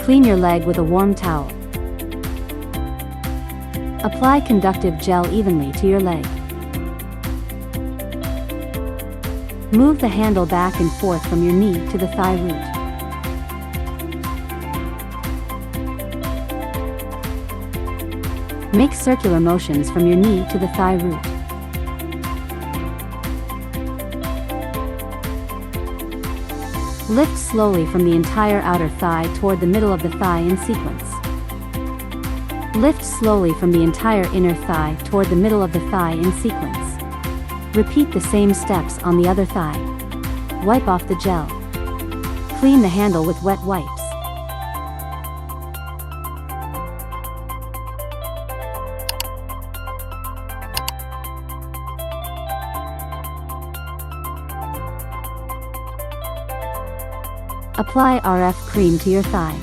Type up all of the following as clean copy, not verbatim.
Clean your leg with a warm towel. Apply conductive gel evenly to your leg. Move the handle back and forth from your knee to the thigh root. Make circular motions from your knee to the thigh root. Lift slowly from the entire outer thigh toward the middle of the thigh in sequence. Lift slowly from the entire inner thigh toward the middle of the thigh in sequence. Repeat the same steps on the other thigh. Wipe off the gel. Clean the handle with wet wipes. Apply RF cream to your thigh.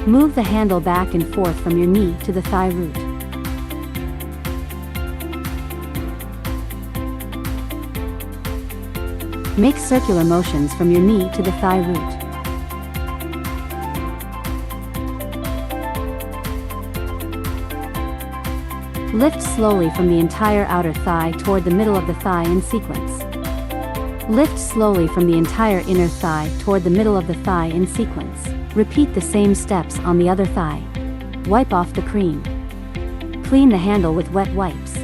Move the handle back and forth from your knee to the thigh root. Make circular motions from your knee to the thigh root. Lift slowly from the entire outer thigh toward the middle of the thigh in sequence. Lift slowly from the entire inner thigh toward the middle of the thigh in sequence. Repeat the same steps on the other thigh. Wipe off the cream. Clean the handle with wet wipes.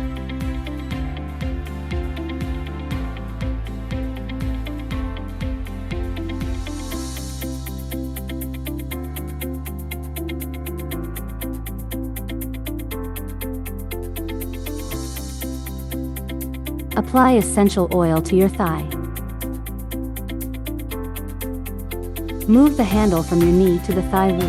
Apply essential oil to your thigh. Move the handle from your knee to the thigh root.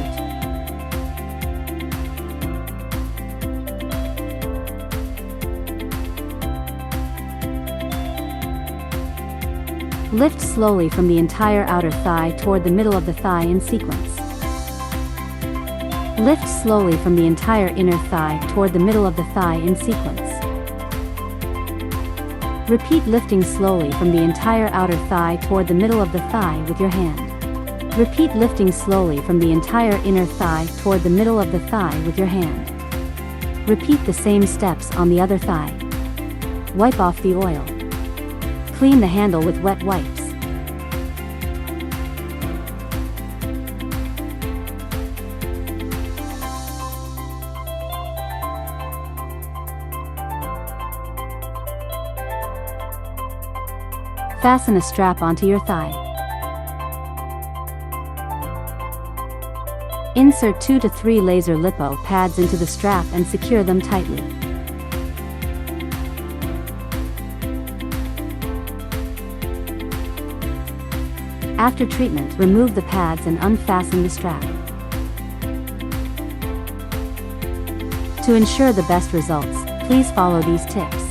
Lift slowly from the entire outer thigh toward the middle of the thigh in sequence. Lift slowly from the entire inner thigh toward the middle of the thigh in sequence. Repeat lifting slowly from the entire outer thigh toward the middle of the thigh with your hand. Repeat lifting slowly from the entire inner thigh toward the middle of the thigh with your hand. Repeat the same steps on the other thigh. Wipe off the oil. Clean the handle with wet wipes. Fasten a strap onto your thigh. Insert 2 to 3 laser lipo pads into the strap and secure them tightly. After treatment, remove the pads and unfasten the strap. To ensure the best results, please follow these tips.